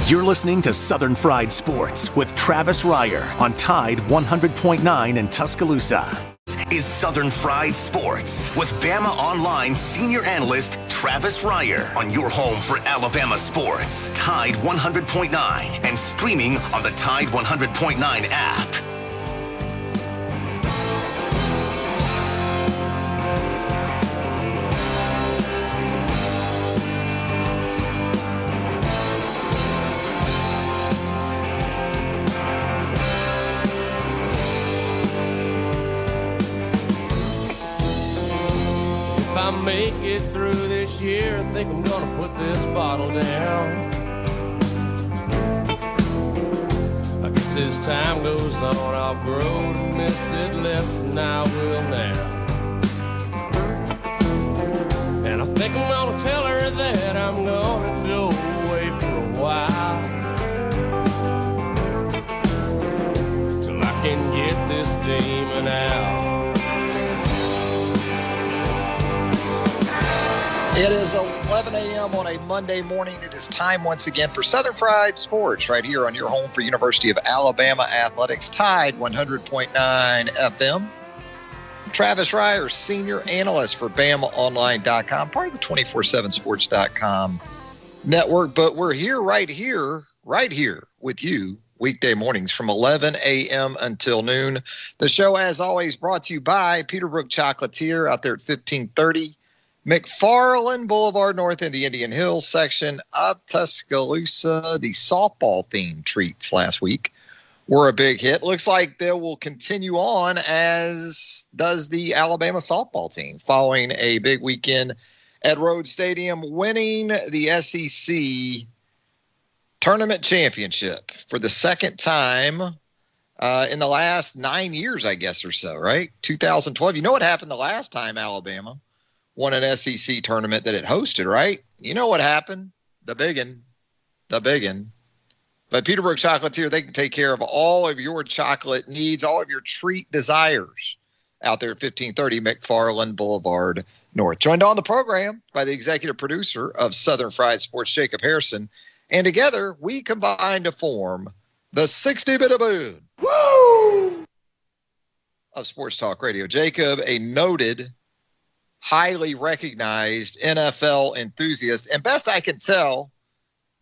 You're listening to Southern Fried Sports with Travis Reier on Tide 100.9 in Tuscaloosa. Is Southern Fried Sports with Bama Online senior analyst Travis Reier on your home for Alabama sports. Tide 100.9 and streaming on the Tide 100.9 app. Make it through this year, I think I'm gonna put this bottle down. I guess as time goes on, I'll grow to miss it less than I will now. And I think I'm gonna tell her that I'm gonna go away for a while, till I can get this demon out. It is 11 a.m. on a Monday morning. It is time once again for Southern Fried Sports right here on your home for University of Alabama Athletics, Tide 100.9 FM. Travis Reier, senior analyst for BamaOnline.com, part of the 247sports.com network. But we're right here with you weekday mornings from 11 a.m. until noon. The show, as always, brought to you by Peterbrook Chocolatier out there at 1530 McFarland Boulevard North in the Indian Hills section of Tuscaloosa. The softball-themed treats last week were a big hit. Looks like they will continue on, as does the Alabama softball team, following a big weekend at Rhodes Stadium, winning the SEC tournament championship for the second time in the last 9 years, I guess, or so, right? 2012. You know what happened the last time Alabama won an SEC tournament that it hosted, right? You know what happened? The biggin. But Peterbrook Chocolatier, they can take care of all of your chocolate needs, all of your treat desires out there at 1530 McFarland Boulevard North. Joined on the program by the executive producer of Southern Fried Sports, Jacob Harrison. And together, we combine to form the 60-bit aboon of Sports Talk Radio. Jacob, a noted, highly recognized NFL enthusiast, and best I can tell,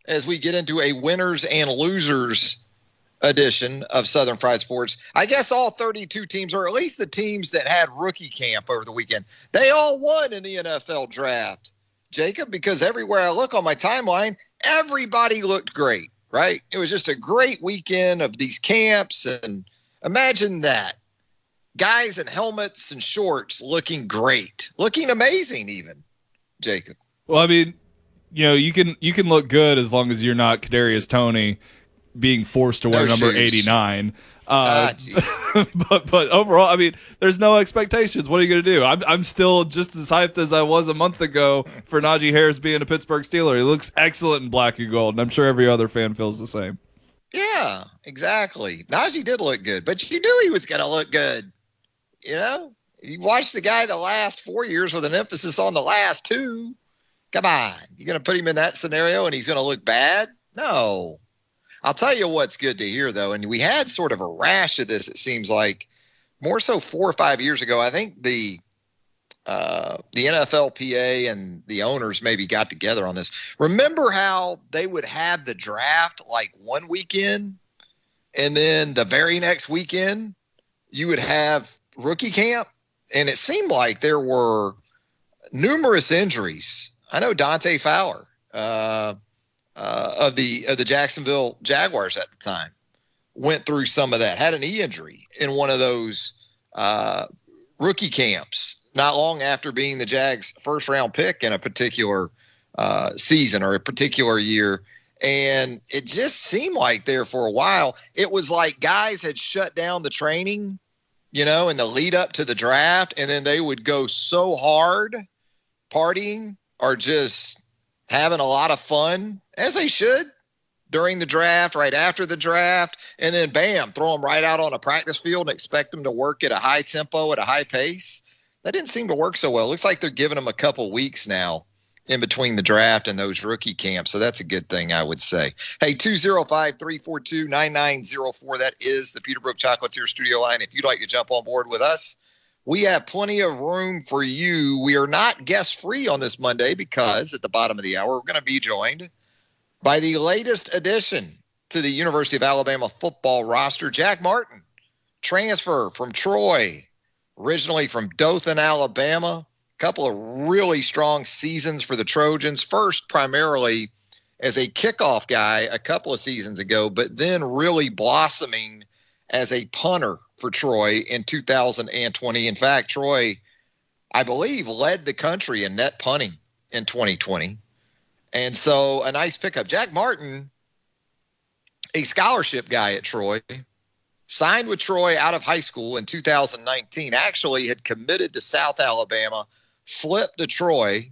as we get into a winners and losers edition of Southern Fried Sports, I guess all 32 teams, or at least the teams that had rookie camp over the weekend, they all won in the NFL draft, Jacob, because everywhere I look on my timeline, everybody looked great, right? It was just a great weekend of these camps, and imagine that. Guys in helmets and shorts looking great, looking amazing even, Jacob. Well, I mean, you know, you can look good as long as you're not Kadarius Toney being forced to wear number 89. But overall, I mean, there's no expectations. What are you going to do? I'm still just as hyped as I was a month ago for Najee Harris being a Pittsburgh Steeler. He looks excellent in black and gold, and I'm sure every other fan feels the same. Yeah, exactly. Najee did look good, but you knew he was going to look good. You know, you watched the guy the last 4 years with an emphasis on the last two. Come on. You're going to put him in that scenario and he's going to look bad? No. I'll tell you what's good to hear, though, and we had sort of a rash of this, it seems like, more so 4 or 5 years ago. I think the NFLPA and the owners maybe got together on this. Remember how they would have the draft like one weekend, and then the very next weekend you would have rookie camp? And it seemed like there were numerous injuries. I know Dante Fowler of the Jacksonville Jaguars at the time went through some of that, had an knee injury in one of those rookie camps not long after being the Jags' first round pick in a particular season or a particular year. And it just seemed like there for a while, it was like guys had shut down the training, you know, in the lead up to the draft, and then they would go so hard partying or just having a lot of fun, as they should, during the draft, right after the draft, and then bam, throw them right out on a practice field and expect them to work at a high tempo, at a high pace. That didn't seem to work so well. Looks like they're giving them a couple weeks now in between the draft and those rookie camps. So that's a good thing, I would say. Hey, 205-342-9904. That is the Peterbrook Chocolatier studio line. If you'd like to jump on board with us, we have plenty of room for you. We are not guest free on this Monday because at the bottom of the hour, we're going to be joined by the latest addition to the University of Alabama football roster, Jack Martin, transfer from Troy, originally from Dothan, Alabama. Couple of really strong seasons for the Trojans. First, primarily as a kickoff guy a couple of seasons ago, but then really blossoming as a punter for Troy in 2020. In fact, Troy, I believe, led the country in net punting in 2020. And so a nice pickup. Jack Martin, a scholarship guy at Troy, signed with Troy out of high school in 2019, actually had committed to South Alabama, flipped to Troy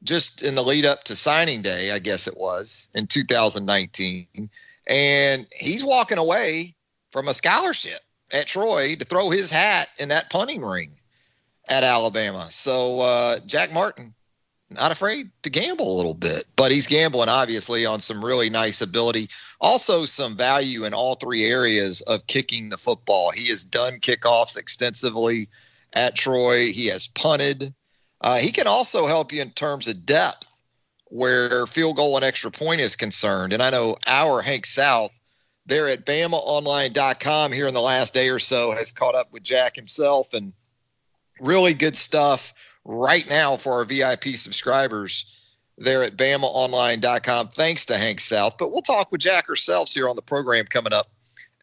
just in the lead up to signing day, I guess it was, in 2019. And he's walking away from a scholarship at Troy to throw his hat in that punting ring at Alabama. So Jack Martin, not afraid to gamble a little bit, but he's gambling obviously on some really nice ability. Also some value in all three areas of kicking the football. He has done kickoffs extensively at Troy. He has punted. He can also help you in terms of depth where field goal and extra point is concerned. And I know our Hank South there at BamaOnline.com here in the last day or so has caught up with Jack himself, and really good stuff right now for our VIP subscribers there at BamaOnline.com. Thanks to Hank South. But we'll talk with Jack ourselves here on the program coming up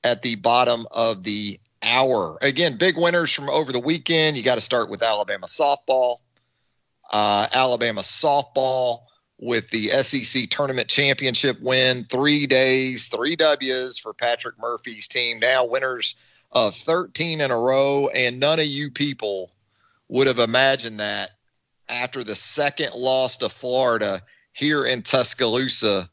at the bottom of the hour. Again, big winners from over the weekend. You got to start with Alabama softball. Alabama softball with the SEC tournament championship win, 3 days, 3 W's for Patrick Murphy's team. Now winners of 13 in a row, and none of you people would have imagined that after the second loss to Florida here in Tuscaloosa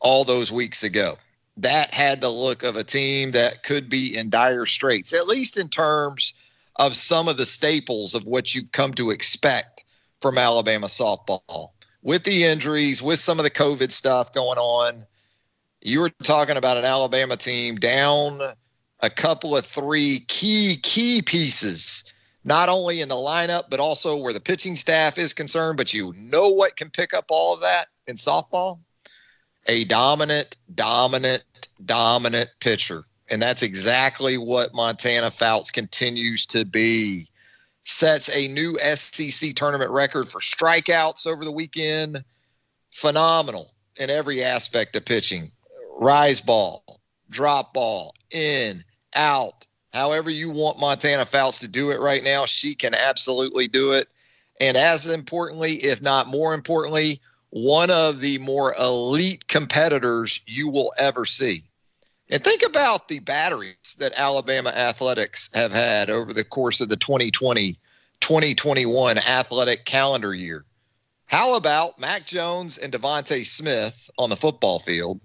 all those weeks ago. That had the look of a team that could be in dire straits, at least in terms of some of the staples of what you've come to expect from Alabama softball. With the injuries, with some of the COVID stuff going on, you were talking about an Alabama team down a couple of 3 key pieces, not only in the lineup, but also where the pitching staff is concerned. But you know what can pick up all of that in softball? A dominant pitcher. And that's exactly what Montana Fouts continues to be. Sets a new SEC tournament record for strikeouts over the weekend. Phenomenal in every aspect of pitching. Rise ball, drop ball, in, out. However you want Montana Fouts to do it right now, she can absolutely do it. And as importantly, if not more importantly, one of the more elite competitors you will ever see. And think about the batteries that Alabama athletics have had over the course of the 2020-2021 athletic calendar year. How about Mac Jones and Devontae Smith on the football field?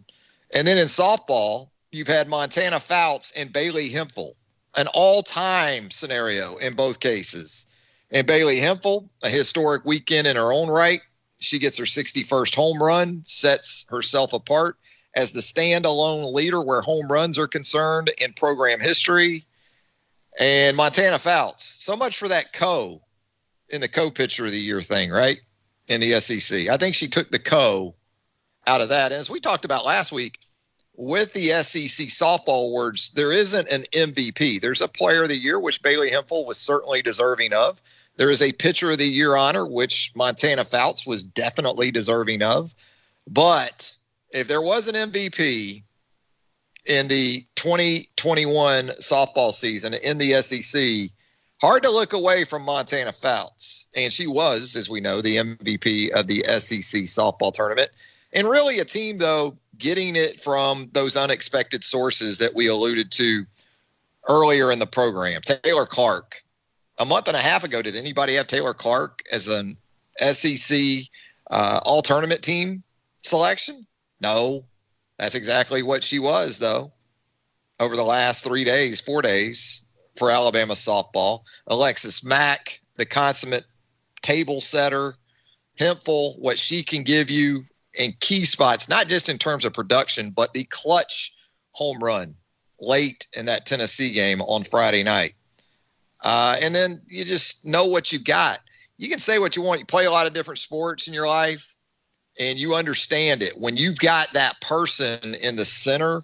And then in softball, you've had Montana Fouts and Bailey Hemphill, an all-time scenario in both cases. And Bailey Hemphill, a historic weekend in her own right. She gets her 61st home run, sets herself apart as the standalone leader where home runs are concerned in program history. And Montana Fouts, so much for that in the co-pitcher of the year thing, right? In the SEC. I think she took the out of that. And as we talked about last week, with the SEC softball awards, there isn't an MVP. There's a player of the year, which Bailey Hemphill was certainly deserving of. There is a pitcher of the year honor, which Montana Fouts was definitely deserving of. But if there was an MVP in the 2021 softball season in the SEC, hard to look away from Montana Fouts. And she was, as we know, the MVP of the SEC softball tournament. And really a team, though, getting it from those unexpected sources that we alluded to earlier in the program. Taylor Clark. A month and a half ago, did anybody have Taylor Clark as an SEC all-tournament team selection? No. That's exactly what she was, though, over the last 4 days for Alabama softball. Alexis Mack, the consummate table setter, Hemphill, what she can give you in key spots, not just in terms of production, but the clutch home run late in that Tennessee game on Friday night. And then you just know what you've got. You can say what you want. You play a lot of different sports in your life, and you understand it. When you've got that person in the center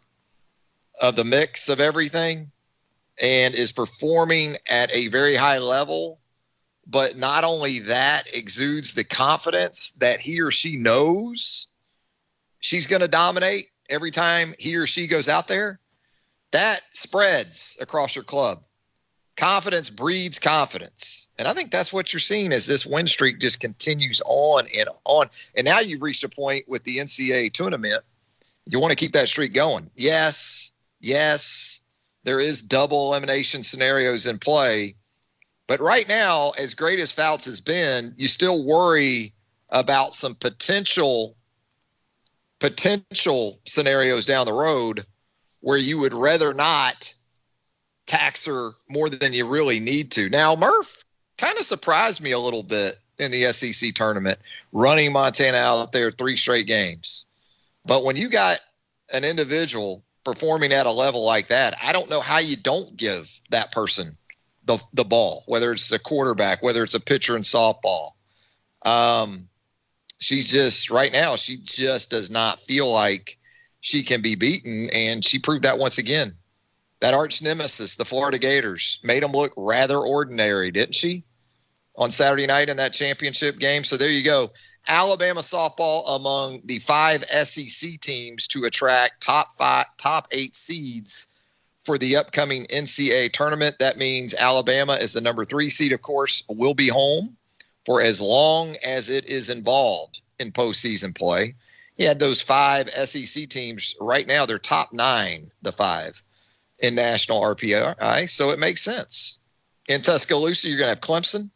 of the mix of everything and is performing at a very high level, but not only that, exudes the confidence that he or she knows she's going to dominate every time he or she goes out there, that spreads across your club. Confidence breeds confidence. And I think that's what you're seeing as this win streak just continues on and on. And now you've reached a point with the NCAA tournament. You want to keep that streak going. Yes, there is double elimination scenarios in play. But right now, as great as Fouts has been, you still worry about some potential scenarios down the road where you would rather not tax her more than you really need to. Now, Murph kind of surprised me a little bit in the SEC tournament, running Montana out there 3 straight games. But when you got an individual performing at a level like that, I don't know how you don't give that person the ball, whether it's a quarterback, whether it's a pitcher in softball. She just does not feel like she can be beaten, and she proved that once again. That arch nemesis, the Florida Gators, made them look rather ordinary, didn't she, on Saturday night in that championship game? So there you go. Alabama softball among the 5 SEC teams to attract top 8 seeds for the upcoming NCAA tournament. That means Alabama is the number 3 seed, of course, will be home for as long as it is involved in postseason play. You had those 5 SEC teams right now. They're top 9, the 5 in national RPI. So it makes sense. In Tuscaloosa, you're going to have Clemson.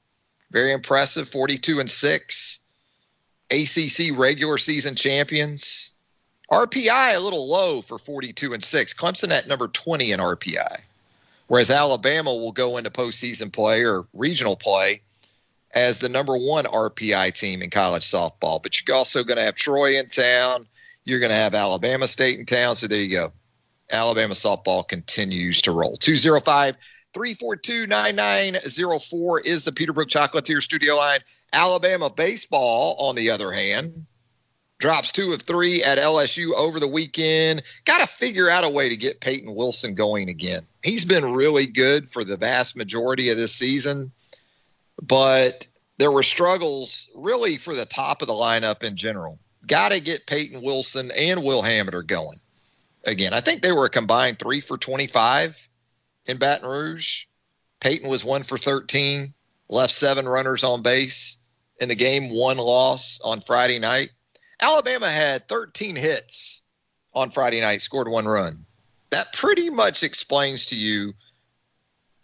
Very impressive, 42-6. ACC regular season champions. RPI a little low for 42-6. Clemson at number 20 in RPI, whereas Alabama will go into postseason play or regional play as the number 1 RPI team in college softball. But you're also going to have Troy in town. You're going to have Alabama State in town. So there you go. Alabama softball continues to roll. 205-342-9904 is the Peterbrook Chocolatier studio line. Alabama baseball, on the other hand, drops 2 of 3 at LSU over the weekend. Got to figure out a way to get Peyton Wilson going again. He's been really good for the vast majority of this season, but there were struggles really for the top of the lineup in general. Got to get Peyton Wilson and Will Hamiter going again. I think they were a combined 3 for 25 in Baton Rouge. Peyton was 1 for 13, left 7 runners on base in the game 1 loss on Friday night. Alabama had 13 hits on Friday night, scored 1 run. That pretty much explains to you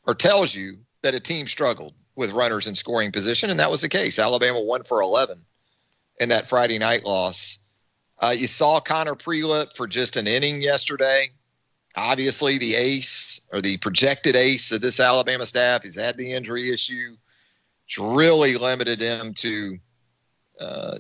or tells you that a team struggled with runners in scoring position, and that was the case. Alabama 1 for 11 in that Friday night loss. You saw Connor Prelip for just an inning yesterday. Obviously, the ace or the projected ace of this Alabama staff. He's had the injury issue. It's really limited him to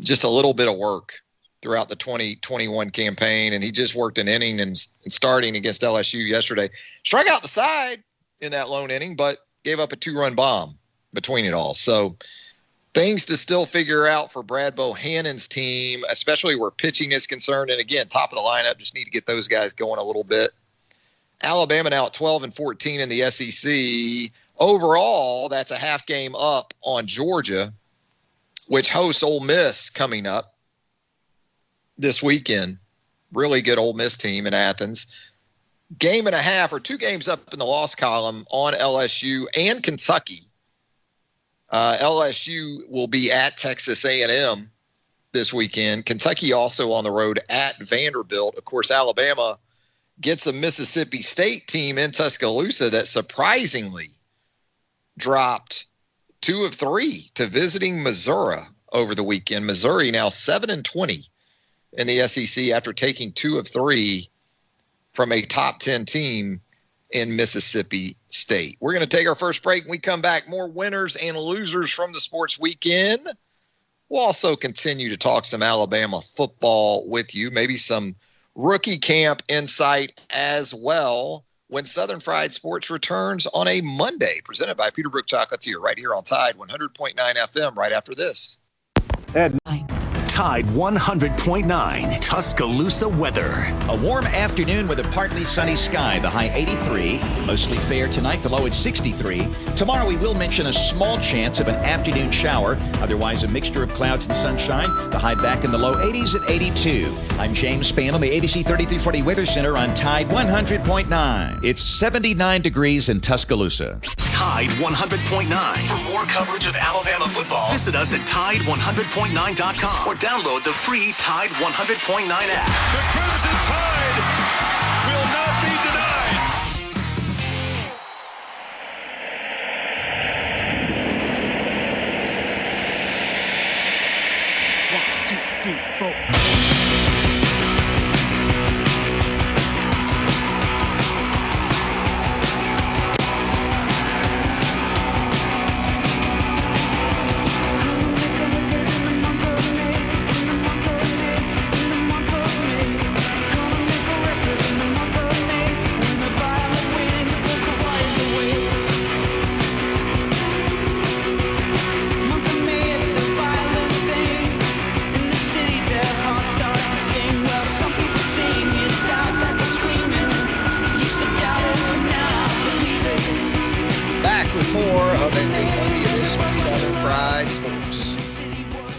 just a little bit of work throughout the 2021 campaign, and he just worked an inning and starting against LSU yesterday. Struck out the side in that lone inning, but gave up a 2-run bomb between it all. So things to still figure out for Brad Bohannon's team, especially where pitching is concerned. And again, top of the lineup, just need to get those guys going a little bit. Alabama now at 12-14 in the SEC. Overall, that's a half game up on Georgia, which hosts Ole Miss coming up this weekend. Really good Ole Miss team in Athens. Game and a half or 2 games up in the loss column on LSU and Kentucky. LSU will be at Texas A&M this weekend. Kentucky also on the road at Vanderbilt. Of course, Alabama gets a Mississippi State team in Tuscaloosa that surprisingly dropped 2 of 3 to visiting Missouri over the weekend. Missouri now 7-20 in the SEC after taking 2 of 3 from a top 10 team in Mississippi State. We're going to take our first break. When we come back, more winners and losers from the sports weekend We'll also continue to talk some Alabama football with you, maybe some rookie camp insight as well when Southern Fried Sports returns on a Monday, presented by Peterbrook Chocolatier right here on Tide 100.9 FM right after this. Tide 100.9 Tuscaloosa weather. A warm afternoon with a partly sunny sky. The high 83. Mostly fair tonight. The low at 63. Tomorrow we will mention a small chance of an afternoon shower. Otherwise a mixture of clouds and sunshine. The high back in the low 80s at 82. I'm James Spann on the ABC 3340 Weather Center on Tide 100.9. It's 79 degrees in Tuscaloosa. Tide 100.9. For more coverage of Alabama football, visit us at Tide100.9.com or download the free Tide 100.9 app. The Crimson Tide will not be denied. One, two, three, four.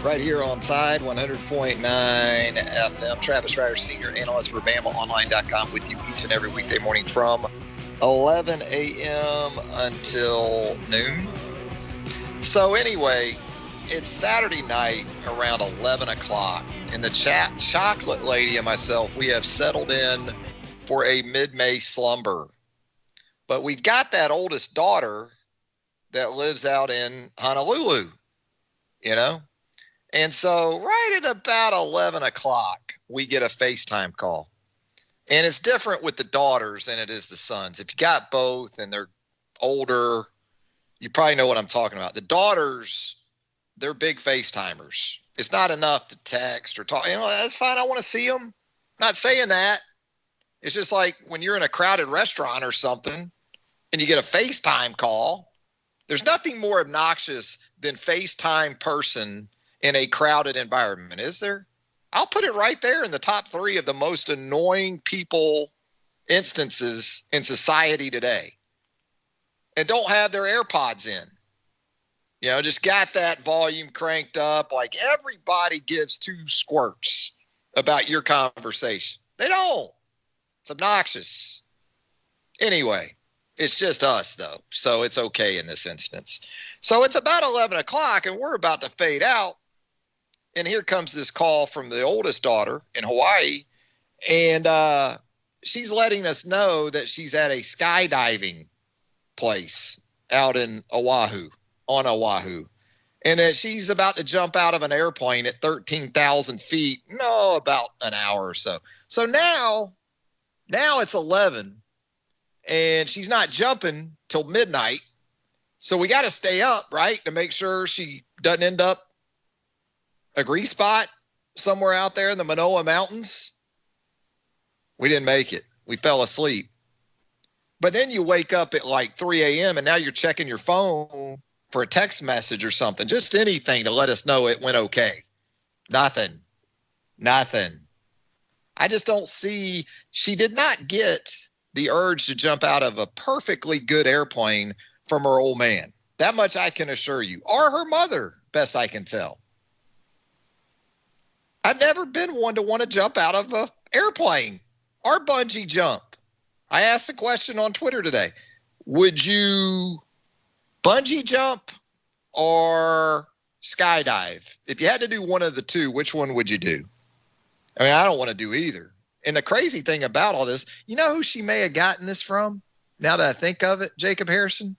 Right here on Tide 100.9 FM. Travis Reier, senior analyst for BamaOnline.com, with you each and every weekday morning from 11 a.m. until noon. So anyway, it's Saturday night around 11 o'clock. In the chat, Chocolate Lady and myself, we have settled in for a mid-May slumber. But we've got that oldest daughter that lives out in Honolulu, you know? And so right at about 11 o'clock, we get a FaceTime call. And it's different with the daughters than it is the sons. If you got both and they're older, you probably know what I'm talking about. The daughters, they're big FaceTimers. It's not enough to text or talk. You know, that's fine. I want to see them. Not saying that. It's just like when you're in a crowded restaurant or something and you get a FaceTime call, there's nothing more obnoxious than FaceTime person in a crowded environment, is there? I'll put it right there in the top 3 of the most annoying people instances in society today. And don't have their AirPods in. You know, just got that volume cranked up. Like everybody gives 2 squirts about your conversation. They don't. It's obnoxious. Anyway, it's just us though. So it's okay in this instance. So it's about 11 o'clock and we're about to fade out. And here comes this call from the oldest daughter in Hawaii. And she's letting us know that she's at a skydiving place out in Oahu, on Oahu. And that she's about to jump out of an airplane at 13,000 feet. No, about an hour or so. So now it's 11. And she's not jumping till midnight. So we got to stay up, right, to make sure she doesn't end up a grease spot somewhere out there in the Manoa Mountains. We didn't make it. We fell asleep. But then you wake up at like 3 a.m. and now you're checking your phone for a text message or something. Just anything to let us know it went okay. Nothing. I just don't see. She did not get the urge to jump out of a perfectly good airplane from her old man. That much I can assure you. Or her mother, best I can tell. I've never been one to want to jump out of an airplane or bungee jump. I asked the question on Twitter today. Would you bungee jump or skydive? If you had to do one of the two, which one would you do? I mean, I don't want to do either. And the crazy thing about all this, you know who she may have gotten this from? Now that I think of it, Jacob Harrison?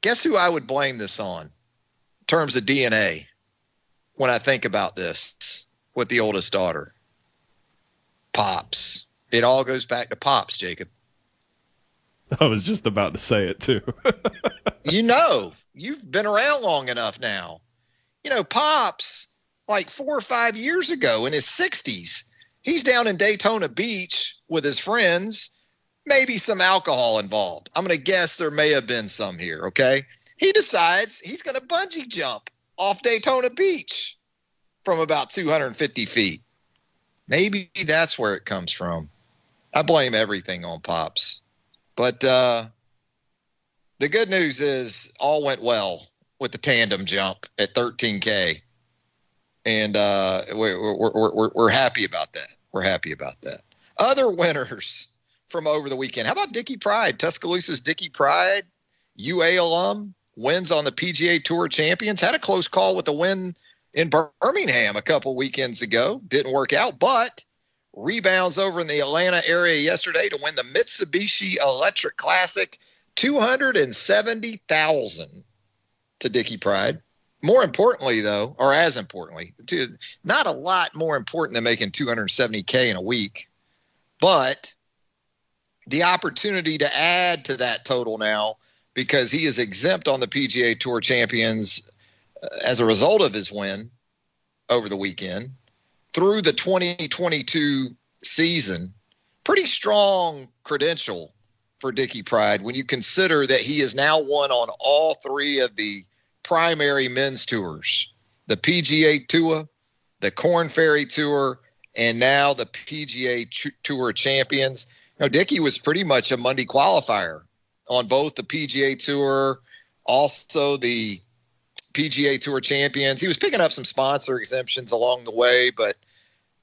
Guess who I would blame this on in terms of DNA when I think about this with the oldest daughter? Pops. It all goes back to Pops, Jacob. I was just about to say it too. You know, you've been around long enough now. You know, Pops like 4 or 5 years ago in his 60s. He's down in Daytona Beach with his friends, maybe some alcohol involved. I'm going to guess there may have been some here, okay? He decides he's going to bungee jump off Daytona Beach from about 250 feet. Maybe that's where it comes from. I blame everything on Pops. But the good news is all went well with the tandem jump at 13K. And we're happy about that. We're happy about that. Other winners from over the weekend. How about Dickie Pride? Tuscaloosa's Dickie Pride, UA alum, wins on the PGA Tour Champions. Had a close call with the win in Birmingham a couple weekends ago. Didn't work out, but rebounds over in the Atlanta area yesterday to win the Mitsubishi Electric Classic. $270,000 to Dickie Pride. More importantly, though, or as importantly, not a lot more important than making $270K in a week, but the opportunity to add to that total now because he is exempt on the PGA Tour Champions as a result of his win over the weekend through the 2022 season. Pretty strong credential for Dickie Pride when you consider that he has now won on all three of the primary men's tours, the PGA Tour, the Korn Ferry Tour, and now the PGA Tour Champions. You know, Dickie was pretty much a Monday qualifier on both the PGA Tour, also the PGA Tour Champions. He was picking up some sponsor exemptions along the way, but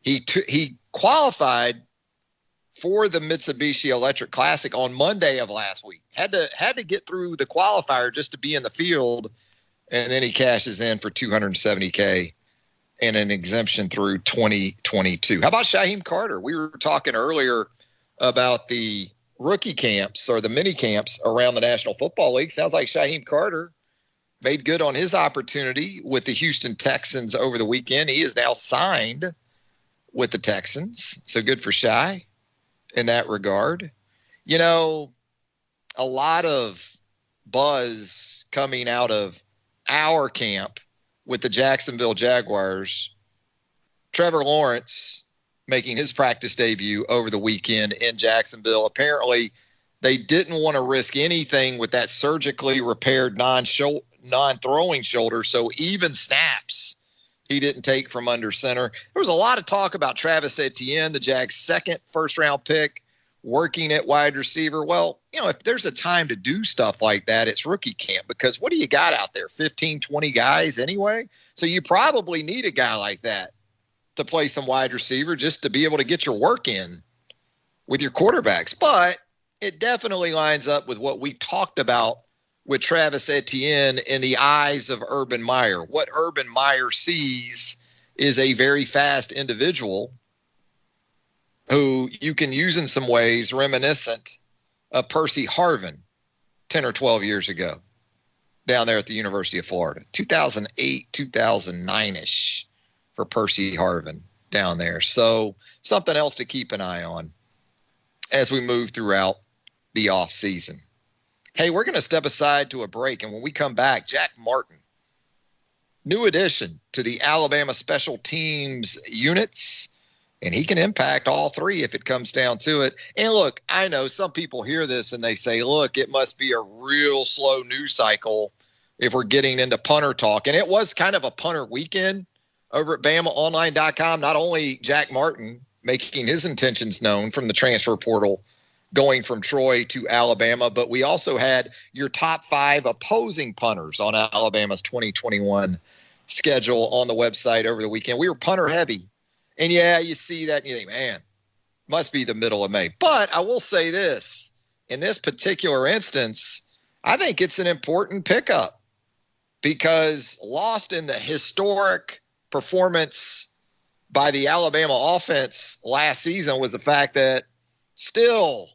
he qualified for the Mitsubishi Electric Classic on Monday of last week. Had to get through the qualifier just to be in the field, and then he cashes in for $270K and an exemption through 2022. How about Shaheem Carter? We were talking earlier about the rookie camps or the mini camps around the National Football League. Sounds like Shaheem Carter made good on his opportunity with the Houston Texans over the weekend. He is now signed with the Texans. So good for Shy in that regard. You know, a lot of buzz coming out of our camp with the Jacksonville Jaguars. Trevor Lawrence making his practice debut over the weekend in Jacksonville. Apparently, they didn't want to risk anything with that surgically repaired non-throwing shoulder, so even snaps he didn't take from under center. There was a lot of talk about Travis Etienne, the Jags' second first-round pick, working at wide receiver. Well, you know, if there's a time to do stuff like that, it's rookie camp, because what do you got out there? 15, 20 guys anyway? So you probably need a guy like that to play some wide receiver just to be able to get your work in with your quarterbacks. But it definitely lines up with what we talked about with Travis Etienne in the eyes of Urban Meyer. What Urban Meyer sees is a very fast individual who you can use in some ways reminiscent of Percy Harvin 10 or 12 years ago down there at the University of Florida. 2008, 2009-ish for Percy Harvin down there. So something else to keep an eye on as we move throughout the offseason. Hey, we're going to step aside to a break, and when we come back, Jack Martin, new addition to the Alabama Special Teams units, and he can impact all three if it comes down to it. And look, I know some people hear this and they say, look, it must be a real slow news cycle if we're getting into punter talk. And it was kind of a punter weekend over at BamaOnline.com. Not only Jack Martin making his intentions known from the transfer portal, going from Troy to Alabama, but we also had your top 5 opposing punters on Alabama's 2021 schedule on the website over the weekend. We were punter heavy. And yeah, you see that and you think, man, must be the middle of May. But I will say this, in this particular instance, I think it's an important pickup, because lost in the historic performance by the Alabama offense last season was the fact that still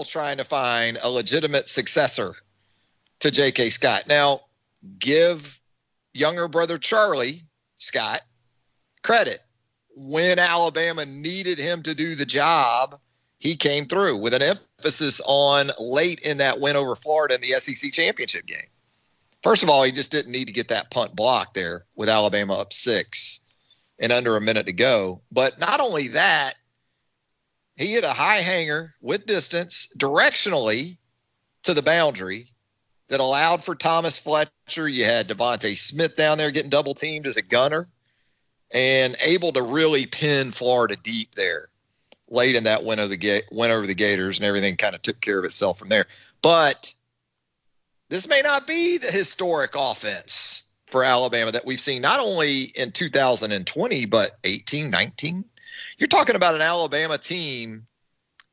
trying to find a legitimate successor to J.K. Scott. Now, give younger brother Charlie Scott credit. When Alabama needed him to do the job, he came through with an emphasis on late in that win over Florida in the SEC championship game. First of all, he just didn't need to get that punt block there with Alabama up 6 and under a minute to go. But not only that, he hit a high hanger with distance directionally to the boundary that allowed for Thomas Fletcher. You had Devontae Smith down there getting double teamed as a gunner and able to really pin Florida deep there late in that win over the Gators, and everything kind of took care of itself from there. But this may not be the historic offense for Alabama that we've seen not only in 2020, but 18, 19. You're talking about an Alabama team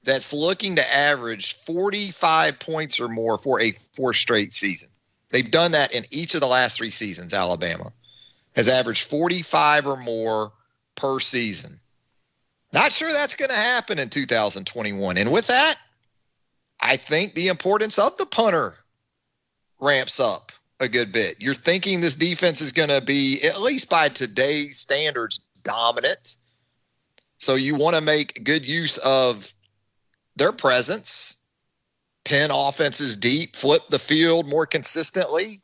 that's looking to average 45 points or more for a 4th straight season. They've done that in each of the last 3 seasons. Alabama has averaged 45 or more per season. Not sure that's going to happen in 2021. And with that, I think the importance of the punter ramps up a good bit. You're thinking this defense is going to be, at least by today's standards, dominant. So you want to make good use of their presence, pin offenses deep, flip the field more consistently.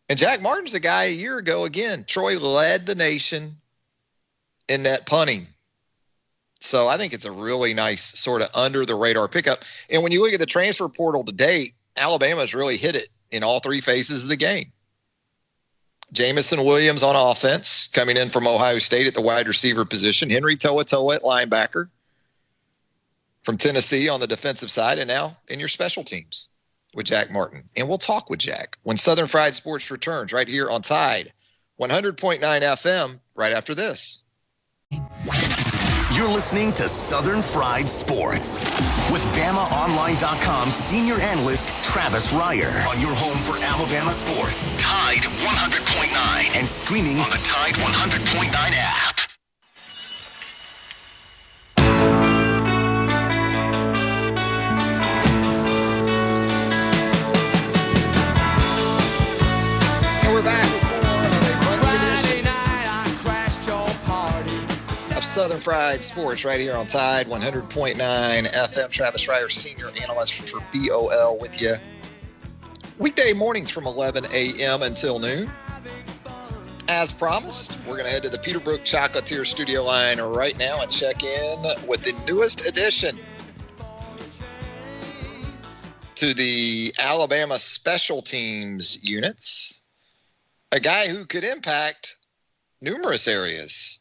And Jack Martin's a guy a year ago, again, Troy led the nation in net punting. So I think it's a really nice sort of under the radar pickup. And when you look at the transfer portal to date, Alabama's really hit it in all 3 phases of the game. Jamison Williams on offense, coming in from Ohio State at the wide receiver position. Henry To'oTo'o at linebacker from Tennessee on the defensive side, and now in your special teams with Jack Martin. And we'll talk with Jack when Southern Fried Sports returns right here on Tide 100.9 FM right after this. You're listening to Southern Fried Sports with BamaOnline.com senior analyst Travis Reier on your home for Alabama sports. Tide 100.9 and streaming on the Tide 100.9 app. And we're back with more of a Monday edition of Southern Fried Sports right here on Tide 100.9 FM. Travis Reier, senior analyst for BOL, with you weekday mornings from 11 a.m. until noon. As promised, we're going to head to the Peterbrook Chocolatier studio line right now and check in with the newest addition to the Alabama special teams units, a guy who could impact numerous areas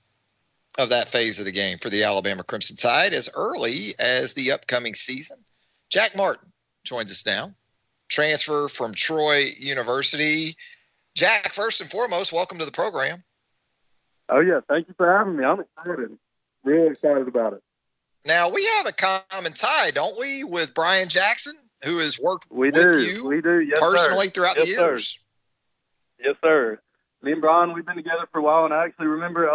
of that phase of the game for the Alabama Crimson Tide as early as the upcoming season. Jack Martin joins us now, transfer from Troy University. Jack, first and foremost, welcome to the program. Oh, yeah. Thank you for having me. I'm excited. Really excited about it. Now, we have a common tie, don't we, with Brian Jackson, who has worked with you yes, personally sir. throughout the years. Sir. Yes, sir. Me and Brian, we've been together for a while, and I actually remember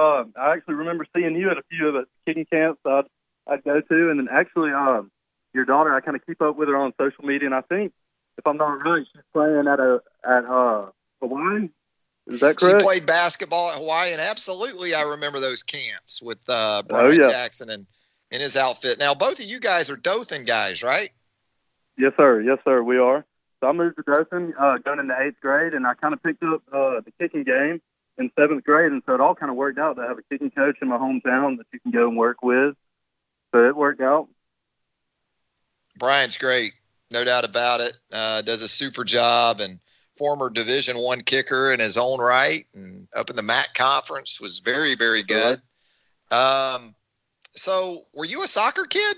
seeing you at a few of the kicking camps I'd go to, and then actually your daughter, I kind of keep up with her on social media, and I think, if I'm not right, she's playing at Hawaii. Is that correct? She played basketball at Hawaii, and absolutely I remember those camps with Brian Jackson and his outfit. Now, both of you guys are Dothan guys, right? Yes, sir. Yes, sir, we are. So I moved to Dothan going into 8th grade, and I kind of picked up the kicking game in 7th grade, and so it all kind of worked out to have a kicking coach in my hometown that you can go and work with. So it worked out. Brian's great, no doubt about it. Does a super job, and former Division I kicker in his own right, and up in the MAC conference was very, very good. So were you a soccer kid?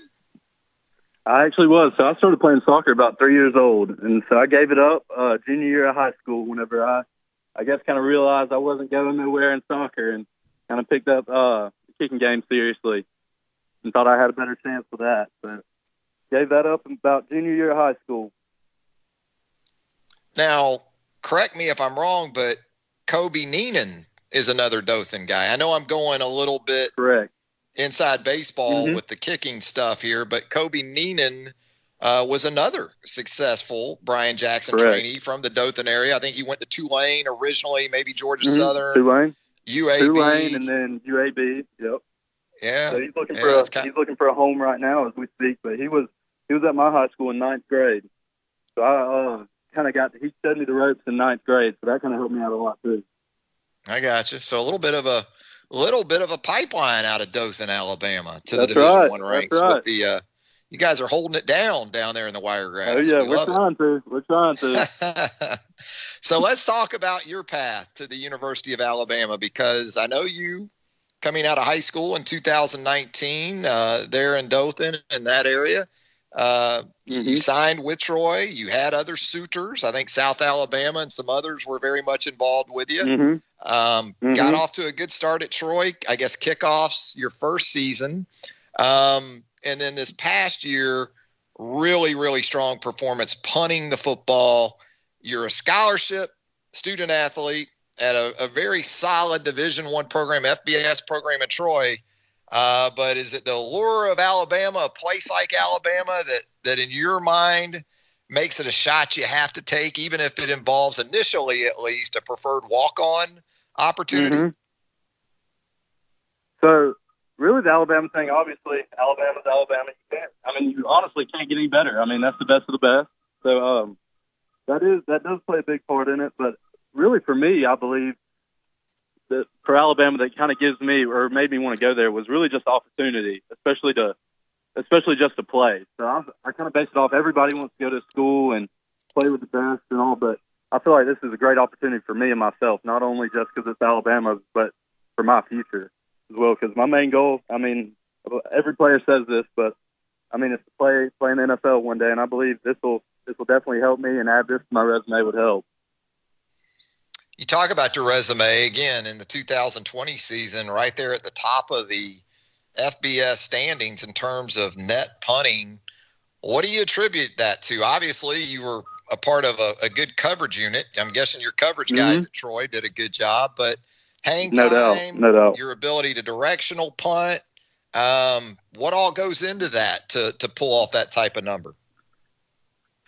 I actually was. So I started playing soccer about 3 years old, and so I gave it up junior year of high school whenever I guess kind of realized I wasn't going nowhere in soccer, and kind of picked up the kicking game seriously and thought I had a better chance with that. But gave that up in about junior year of high school. Now, correct me if I'm wrong, but Kobe Neenan is another Dothan guy. I know I'm going a little bit correct inside baseball with the kicking stuff here, but Kobe Neenan was another successful Brian Jackson trainee from the Dothan area. I think he went to Tulane originally, maybe Georgia Southern, Tulane, UAB, and then UAB. Yep. Yeah. So he's looking for a home right now as we speak. But he was at my high school in 9th grade. So I he showed me the ropes in ninth grade, so that kind of helped me out a lot too. I got you. So a little bit of a pipeline out of Dothan, Alabama, to the That's Division right. I ranks. That's right. With the you guys are holding it down there in the Wiregrass. Oh yeah, we're trying to. So let's talk about your path to the University of Alabama, because I know you coming out of high school in 2019 there in Dothan in that area. You signed with Troy. You had other suitors. I think South Alabama and some others were very much involved with you. Got off to a good start at Troy. I guess kickoffs your first season. And then this past year, really, really strong performance punting the football. You're a scholarship student athlete at a very solid Division I program, FBS program in Troy. But is it the allure of Alabama, a place like Alabama, that in your mind makes it a shot you have to take, even if it involves initially at least a preferred walk-on opportunity? So really the Alabama thing, obviously, Alabama's Alabama. You honestly can't get any better. I mean, that's the best of the best. So that does play a big part in it. But really for me, I believe that for Alabama, that kind of gives me or made me want to go there was really just opportunity, especially just to play. So I kind of base it off everybody wants to go to school and play with the best and all, but I feel like this is a great opportunity for me and myself, not only just because it's Alabama, but for my future as well. Because my main goal, every player says this, but it's to play in the NFL one day, and I believe this will definitely help me, and add this to my resume would help. You talk about your resume again in the 2020 season, right there at the top of the FBS standings in terms of net punting. What do you attribute that to? Obviously, you were a part of a good coverage unit. I'm guessing your coverage guys at Troy did a good job, but hang time, no doubt. Your ability to directional punt, what all goes into that to pull off that type of number?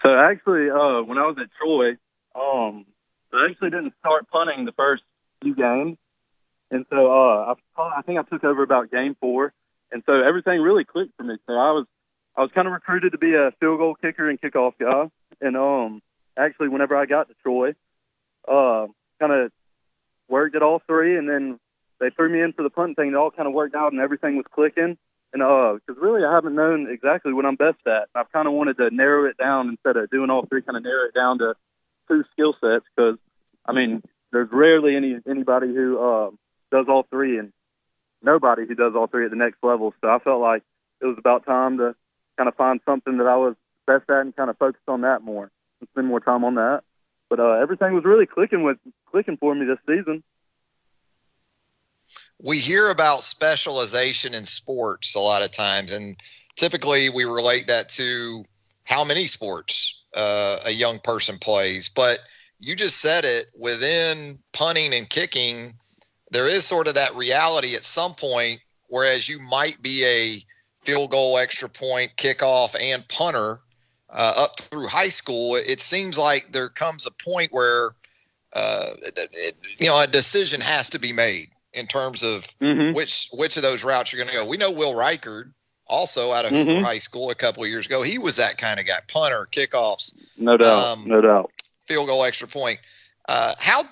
So actually, when I was at Troy, I actually didn't start punting the first few games. And so I think I took over about game 4. And so everything really clicked for me. So I was kind of recruited to be a field goal kicker and kickoff guy. And actually, whenever I got to Troy, kind of worked at all three. And then they threw me in for the punting thing. It all kind of worked out and everything was clicking. And because really I haven't known exactly what I'm best at. I've kind of wanted to narrow it down instead of doing all three, kind of narrow it down to 2 skill sets. Because, there's rarely anybody who does all three, and nobody who does all three at the next level. So I felt like it was about time to kind of find something that I was best at and kind of focus on that more and spend more time on that. But everything was really clicking for me this season. We hear about specialization in sports a lot of times, and typically we relate that to how many sports a young person plays. But you just said it, within punting and kicking, there is sort of that reality at some point, whereas you might be a field goal, extra point, kickoff, and punter up through high school. It seems like there comes a point where a decision has to be made in terms of which of those routes you're going to go. We know Will Reichard, also out of Hoover High School a couple of years ago, he was that kind of guy, punter, kickoffs. No doubt. Field goal, extra point. How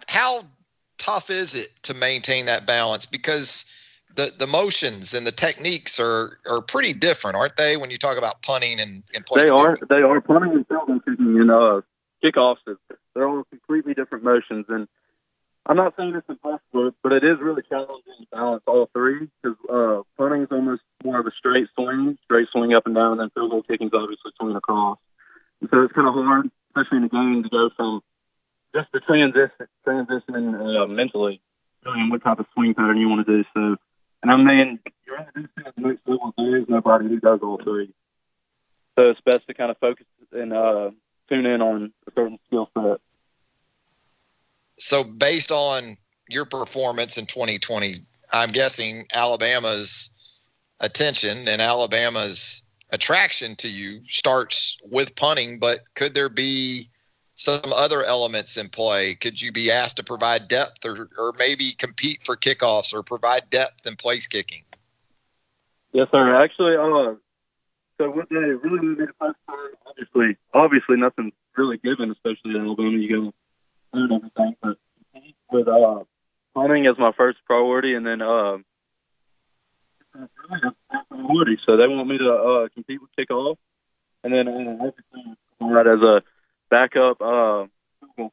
tough is it to maintain that balance? Because the motions and the techniques are pretty different, aren't they, when you talk about punting and place kicking? They are. Punting and field goal kicking and kickoffs, they're all completely different motions. And I'm not saying it's impossible, but it is really challenging to balance all three, because punting is almost more of a straight swing up and down, and then field goal kicking is obviously swinging across. And so it's kind of hard, especially in the game, to go from just the transitioning mentally, knowing what type of swing pattern you want to do. So, and you're introducing at the next level. There is nobody who does all three. So it's best to kind of focus and tune in on a certain skill set. So based on your performance in 2020, I'm guessing Alabama's attention and Alabama's attraction to you starts with punting, but could there be some other elements in play? Could you be asked to provide depth or maybe compete for kickoffs or provide depth in place kicking? Yes, sir. Actually, so what they really need me to focus on, obviously nothing really given, especially at Alabama. You go learn everything, but with punting as my first priority, and then priority. So they want me to compete with kickoff, and then everything right as a backup goal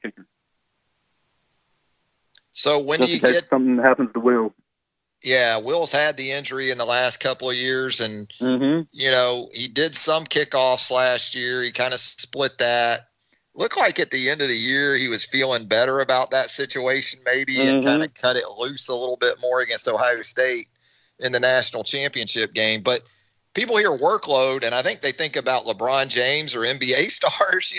kicker. So when just you in case get something happens to Will. Yeah, Will's had the injury in the last couple of years, and he did some kickoffs last year. He kind of split that. Looked like at the end of the year he was feeling better about that situation, maybe, and kind of cut it loose a little bit more against Ohio State in the national championship game. But people hear workload, and I think they think about LeBron James or NBA stars,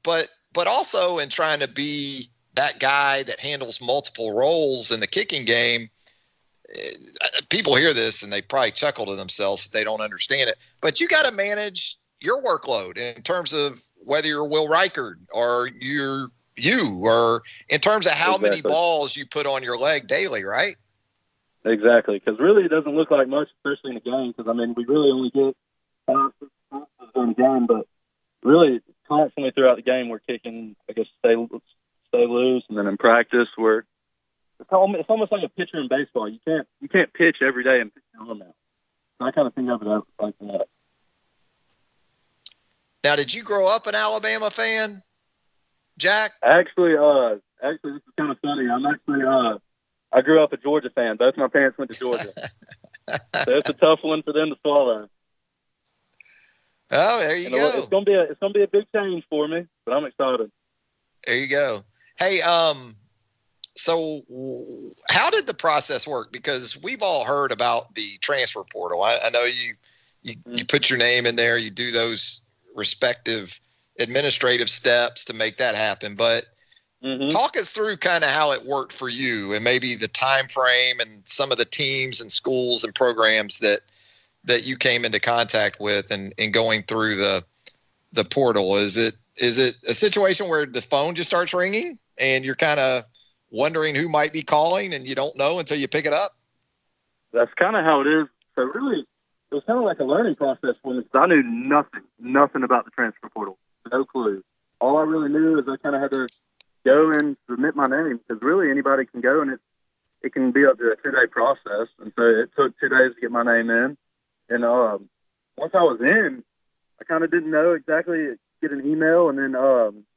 but also in trying to be that guy that handles multiple roles in the kicking game. People hear this and they probably chuckle to themselves if they don't understand it. But you got to manage your workload in terms of whether you're Will Reichard or you, or in terms of how many balls you put on your leg daily, right? Exactly, because really it doesn't look like much, especially in a game, because, we really only get passes in the game, but really constantly throughout the game we're kicking, stay loose, and then in practice we're it's almost like a pitcher in baseball. You can't pitch every day and pitch your arm out. So I kind of think of it like that. Now, did you grow up an Alabama fan, Jack? Actually, this is kind of funny. I grew up a Georgia fan. Both my parents went to Georgia, so it's a tough one for them to swallow. Oh, there you go. It's gonna be a big change for me, but I'm excited. There you go. Hey, so how did the process work? Because we've all heard about the transfer portal. I know you put your name in there, you do those respective administrative steps to make that happen. But talk us through kind of how it worked for you, and maybe the time frame and some of the teams and schools and programs that you came into contact with and going through the portal. Is it a situation where the phone just starts ringing and you're kind of wondering who might be calling and you don't know until you pick it up? That's kind of how it is. So really, it was kind of like a learning process for me, because I knew nothing about the transfer portal. No clue. All I really knew is I kind of had to go and submit my name, because really anybody can go, and it can be up to a 2-day process. And so it took 2 days to get my name in. And once I was in, I kind of didn't know exactly. Get an email, and then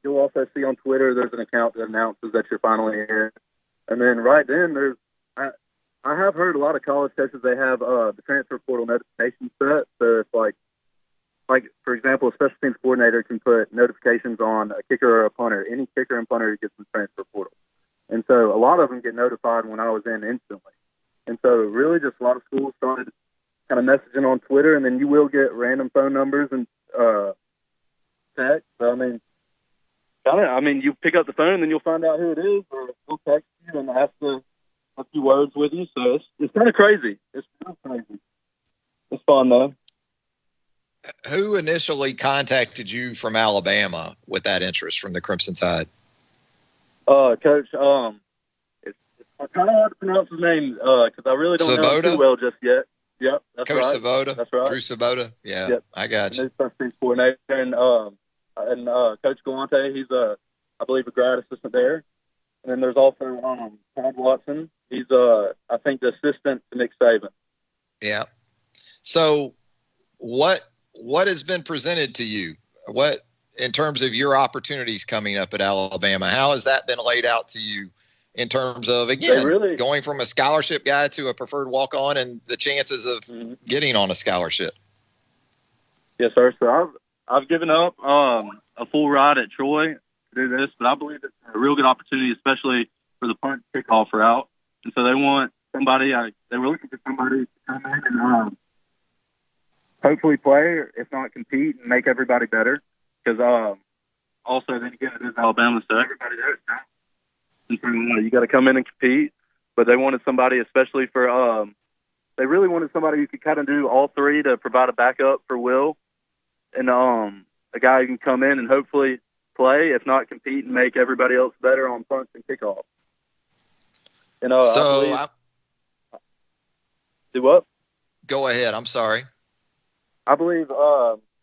you'll also see on Twitter there's an account that announces that you're finally in. And then right then I have heard a lot of college coaches, they have the transfer portal notification set. So it's like for example, a special teams coordinator can put notifications on a kicker or a punter. Any kicker and punter gets in the transfer portal. And so a lot of them get notified when I was in instantly. And so really just a lot of schools started kind of messaging on Twitter, and then you will get random phone numbers and text. So, you pick up the phone and then you'll find out who it is, or they'll text you and ask a few words with you. So it's kind of crazy. It's kind of crazy. It's fun though. Who initially contacted you from Alabama with that interest from the Crimson Tide? Coach, it's kind of hard to pronounce his name because I really don't know him too well just yet. Yep, that's Coach right. Svoboda. That's right. Drew Svoboda. Yeah, yep. I got you. He's coordinator, and Coach Galante, he's I believe a grad assistant there. And then there's also Todd Watson. He's I think the assistant to Nick Saban. Yeah. So what has been presented to you? What, in terms of your opportunities coming up at Alabama, how has that been laid out to you in terms of, again, going from a scholarship guy to a preferred walk-on and the chances of getting on a scholarship? Yes, sir. So I've given up a full ride at Troy to do this, but I believe it's a real good opportunity, especially for the punt kickoff route. And so they want somebody, they were looking for somebody to come in and hopefully play, if not compete, and make everybody better. Because also, then again, it is Alabama, so everybody knows now. And so, you got to come in and compete. But they wanted somebody, especially for they really wanted somebody who could kind of do all three to provide a backup for Will, and a guy who can come in and hopefully play, if not compete, and make everybody else better on punts and kickoff. And do what? Go ahead. I'm sorry. I believe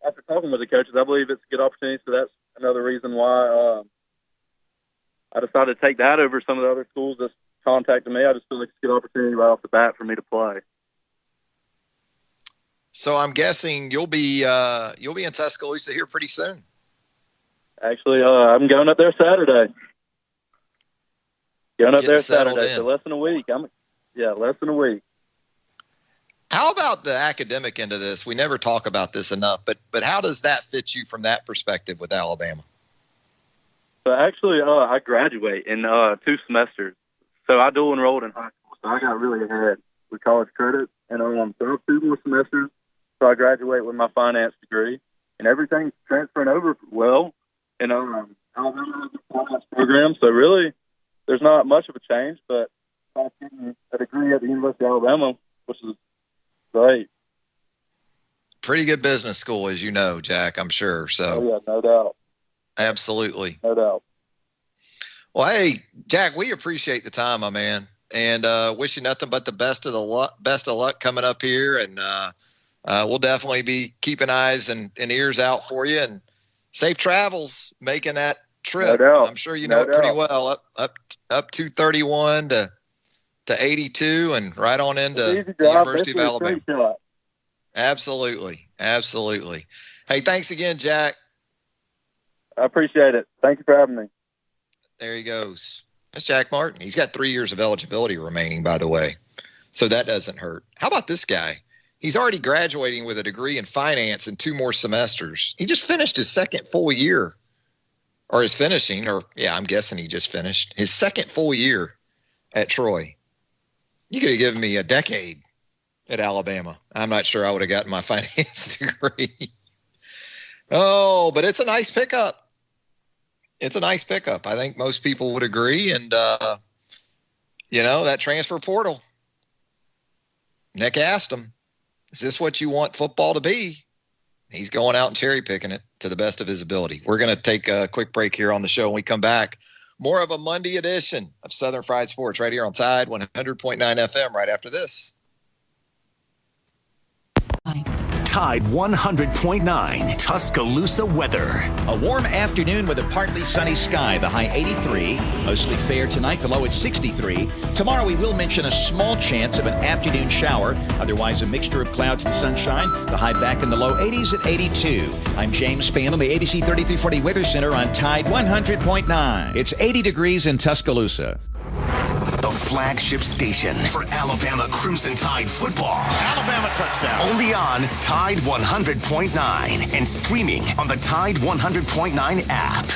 after talking with the coaches, I believe it's a good opportunity. So that's another reason why I decided to take that over some of the other schools that contacted me. I just feel like it's a good opportunity right off the bat for me to play. So I'm guessing you'll be in Tuscaloosa here pretty soon. Actually, I'm going up there Saturday. So less than a week. Less than a week. How about the academic end of this? We never talk about this enough, but how does that fit you from that perspective with Alabama? So actually, I graduate in 2 semesters. So I dual enrolled in high school, so I got really ahead with college credit. And so I have 2 more semesters, so I graduate with my finance degree. And everything's transferring over well. And Alabama has a finance program, so really there's not much of a change, but I'm getting a degree at the University of Alabama, which is great. Pretty good business school, as you know, Jack, I'm sure. So. Oh, yeah, no doubt. Absolutely. No doubt. Well, hey, Jack, we appreciate the time, my man, and wish you nothing but the best of luck coming up here. And we'll definitely be keeping eyes and ears out for you, and safe travels making that trip. No doubt. I'm sure you know it pretty well. Up 231 to 82 and right on into the University of Alabama. Absolutely. Hey, thanks again, Jack. I appreciate it. Thank you for having me. There he goes. That's Jack Martin. He's got 3 years of eligibility remaining, by the way. So that doesn't hurt. How about this guy? He's already graduating with a degree in finance in 2 more semesters. He just finished his second full year. Or is finishing, I'm guessing he just finished his second full year at Troy. You could have given me a decade at Alabama. I'm not sure I would have gotten my finance degree. Oh, but it's a nice pickup. I think most people would agree. And, that transfer portal. Nick asked him, is this what you want football to be? He's going out and cherry picking it to the best of his ability. We're going to take a quick break here on the show. When we come back, more of a Monday edition of Southern Fried Sports right here on Tide 100.9 FM right after this. Tide 100.9 Tuscaloosa weather. A warm afternoon with a partly sunny sky, the high 83. Mostly fair tonight, the low at 63. Tomorrow we will mention a small chance of an afternoon shower. Otherwise a mixture of clouds and sunshine. The high back in the low 80s at 82. I'm James Spann on the ABC 3340 Weather Center on Tide 100.9. It's 80 degrees in Tuscaloosa. The flagship station for Alabama Crimson Tide football. Alabama touchdown. Only on Tide 100.9 and streaming on the Tide 100.9 app.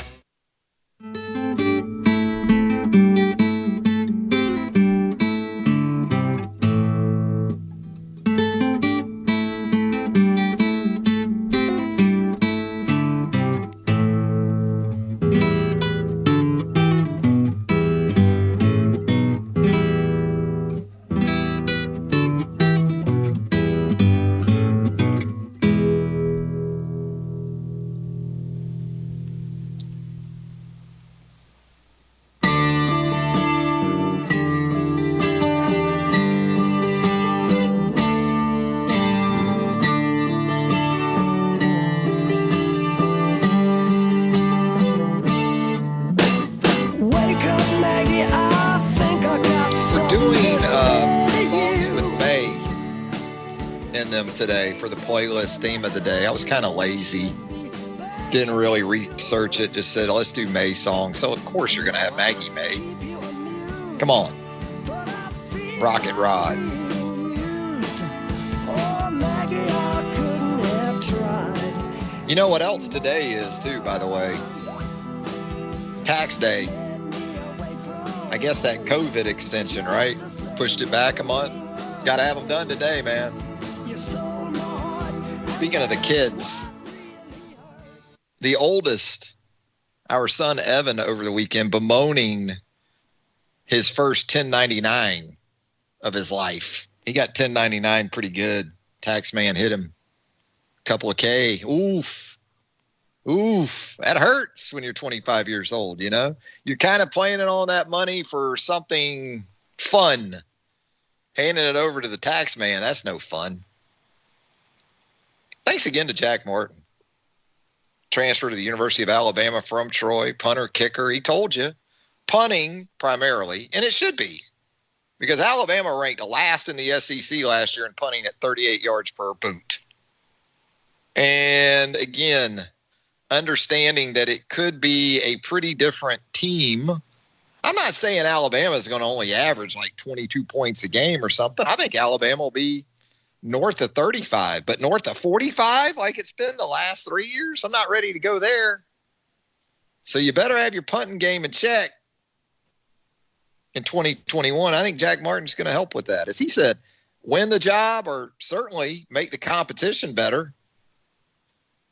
Today for the playlist theme of the day. I was kind of lazy, didn't really research it, just said let's do May songs. So of course you're going to have Maggie May. Come on, Rocket Rod. You know what else today is too, by the way? Tax day. I guess that COVID extension, right? Pushed it back a month. Got to have them done today, man. Speaking of the kids, the oldest, our son Evan, over the weekend, bemoaning his first 1099 of his life. He got 1099 pretty good. Tax man hit him a couple of K. Oof. That hurts when you're 25 years old, you know? You're kind of planning on that money for something fun. Handing it over to the tax man, that's no fun. Thanks again to Jack Martin. transfer to the University of Alabama from Troy, punter, kicker. He told you, punting primarily, and it should be, because Alabama ranked last in the SEC last year in punting at 38 yards per boot. And again, understanding that it could be a pretty different team. I'm not saying Alabama is going to only average like 22 points a game or something. I think Alabama will be north of 35, but north of 45 like it's been the last 3 years, I'm not ready to go there. So you better have your punting game in check in 2021. I think Jack Martin's going to help with that. As he said, win the job or certainly make the competition better.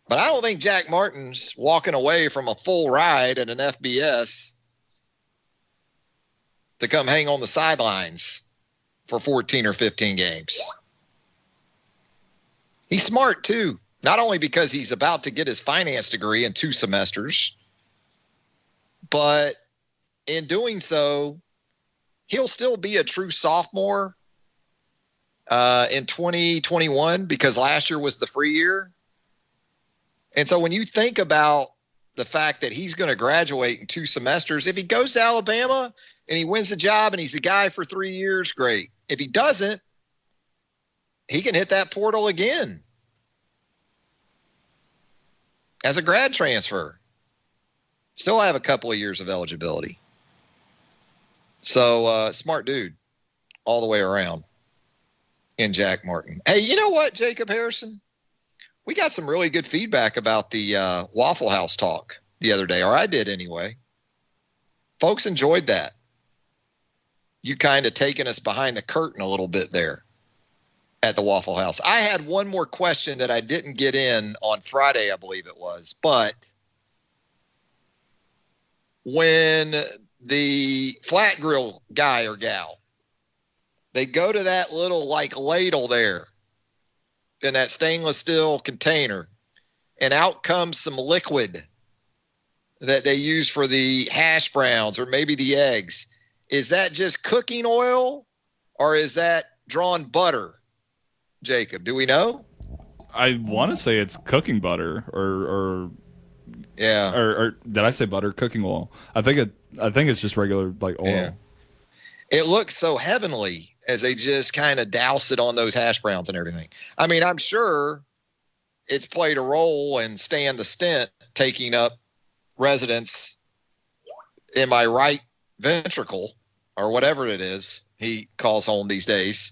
But I don't think Jack Martin's walking away from a full ride at an FBS to come hang on the sidelines for 14 or 15 games. He's smart, too, not only because he's about to get his finance degree in 2 semesters, but in doing so, he'll still be a true sophomore in 2021 because last year was the free year. And so when you think about the fact that he's going to graduate in 2 semesters, if he goes to Alabama and he wins the job and he's a guy for 3 years, great. If he doesn't, he can hit that portal again as a grad transfer. Still have a couple of years of eligibility. So smart dude all the way around in Jack Martin. Hey, you know what, Jacob Harrison? We got some really good feedback about the Waffle House talk the other day, or I did anyway. Folks enjoyed that. You kind of taking us behind the curtain a little bit there at the Waffle House. I had one more question that I didn't get in on Friday, I believe it was. But when the flat grill guy or gal, they go to that little like ladle there in that stainless steel container, and out comes some liquid that they use for the hash browns or maybe the eggs. Is that just cooking oil or is that drawn butter, Jacob? Do we know? I want to say it's cooking butter or yeah. Or did I say butter? Cooking oil. I think it's just regular like oil. Yeah. It looks so heavenly as they just kind of douse it on those hash browns and everything. I mean, I'm sure it's played a role in Stan the Stent taking up residence in my right ventricle or whatever it is he calls home these days.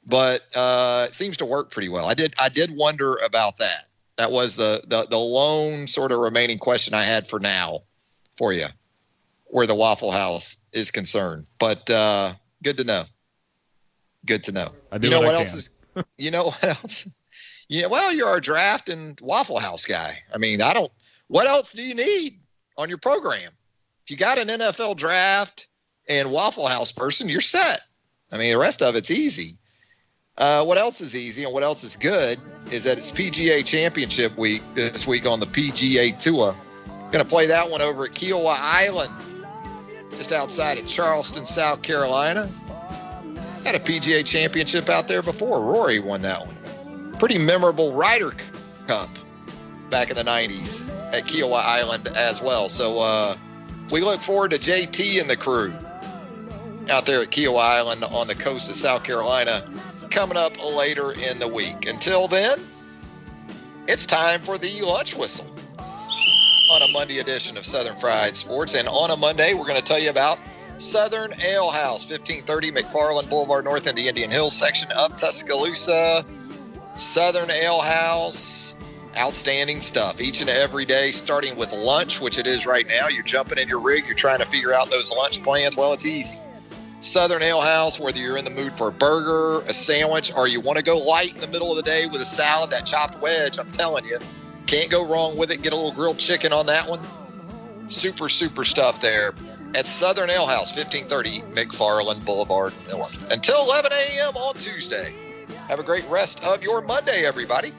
But it seems to work pretty well. I did wonder about that. That was the lone sort of remaining question I had for now for you, where the Waffle House is concerned. But good to know. Good to know. You know what else is? You know what else? Well, you're our draft and Waffle House guy. I mean, what else do you need on your program? If you got an NFL draft and Waffle House person, you're set. I mean, the rest of it's easy. What else is easy and what else is good is that it's PGA Championship week this week on the PGA Tour. Going to play that one over at Kiowa Island, just outside of Charleston, South Carolina. Had a PGA Championship out there before. Rory won that one. Pretty memorable Ryder Cup back in the 90s at Kiowa Island as well. So we look forward to JT and the crew out there at Kiowa Island on the coast of South Carolina coming up later in the week. Until then, it's time for the lunch whistle on a Monday edition of Southern Fried Sports. And on a Monday, we're going to tell you about Southern Ale House, 1530 McFarland Boulevard North in the Indian Hills section of Tuscaloosa. Southern Ale House, outstanding stuff each and every day, starting with lunch, which it is right now. You're jumping in your rig, you're trying to figure out those lunch plans. Well, it's easy. Southern Ale House, whether you're in the mood for a burger, a sandwich, or you want to go light in the middle of the day with a salad, that chopped wedge, I'm telling you, can't go wrong with it. Get a little grilled chicken on that one. Super, super stuff there at Southern Ale House, 1530 McFarland Boulevard North. Until 11 a.m. on Tuesday. Have a great rest of your Monday, everybody.